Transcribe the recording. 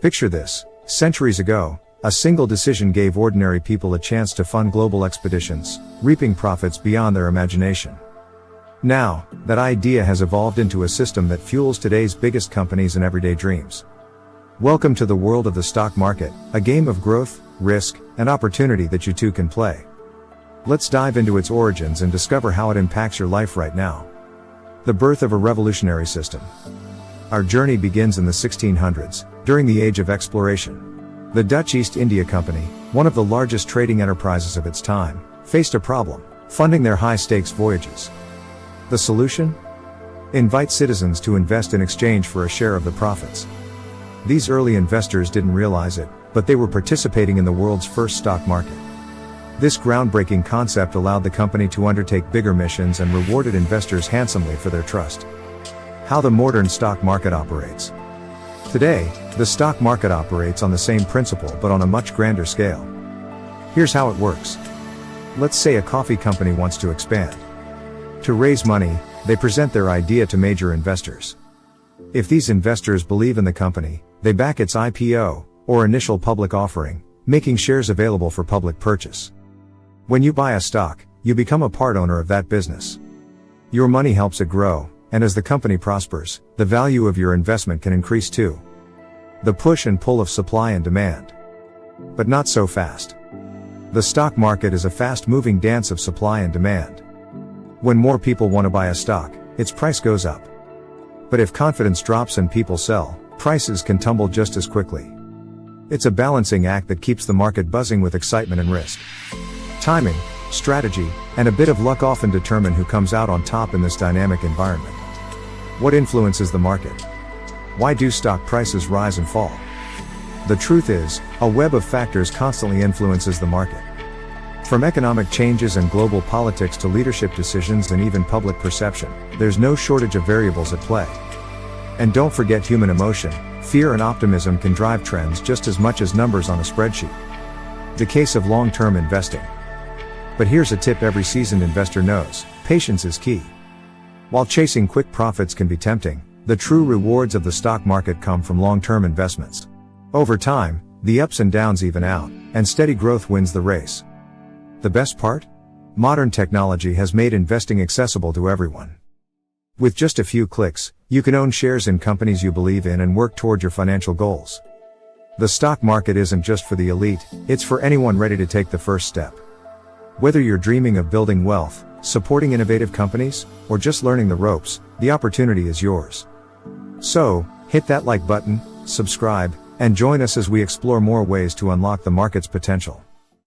Picture this. Centuries ago, a single decision gave ordinary people a chance to fund global expeditions, reaping profits beyond their imagination. Now, that idea has evolved into a system that fuels today's biggest companies and everyday dreams. Welcome to the world of the stock market, a game of growth, risk, and opportunity that you too can play. Let's dive into its origins and discover how it impacts your life right now. The birth of a revolutionary system. Our journey begins in the 1600s, during the Age of Exploration. The Dutch East India Company, one of the largest trading enterprises of its time, faced a problem: funding their high-stakes voyages. The solution? Invite citizens to invest in exchange for a share of the profits. These early investors didn't realize it, but they were participating in the world's first stock market. This groundbreaking concept allowed the company to undertake bigger missions and rewarded investors handsomely for their trust. How the modern stock market operates. Today, the stock market operates on the same principle but on a much grander scale. Here's how it works. Let's say a coffee company wants to expand. To raise money, they present their idea to major investors. If these investors believe in the company, they back its IPO, or initial public offering, making shares available for public purchase. When you buy a stock, you become a part owner of that business. Your money helps it grow, and as the company prospers, the value of your investment can increase too. The push and pull of supply and demand. But not so fast. The stock market is a fast-moving dance of supply and demand. When more people want to buy a stock, its price goes up. But if confidence drops and people sell, prices can tumble just as quickly. It's a balancing act that keeps the market buzzing with excitement and risk. Timing, strategy, and a bit of luck often determine who comes out on top in this dynamic environment. What influences the market? Why do stock prices rise and fall? The truth is, a web of factors constantly influences the market. From economic changes and global politics to leadership decisions and even public perception, there's no shortage of variables at play. And don't forget human emotion. Fear and optimism can drive trends just as much as numbers on a spreadsheet. The case of long-term investing. But here's a tip every seasoned investor knows: patience is key. While chasing quick profits can be tempting, the true rewards of the stock market come from long-term investments. Over time, the ups and downs even out, and steady growth wins the race. The best part? Modern technology has made investing accessible to everyone. With just a few clicks, you can own shares in companies you believe in and work toward your financial goals. The stock market isn't just for the elite, it's for anyone ready to take the first step. Whether you're dreaming of building wealth, supporting innovative companies, or just learning the ropes, the opportunity is yours. So, hit that like button, subscribe, and join us as we explore more ways to unlock the market's potential.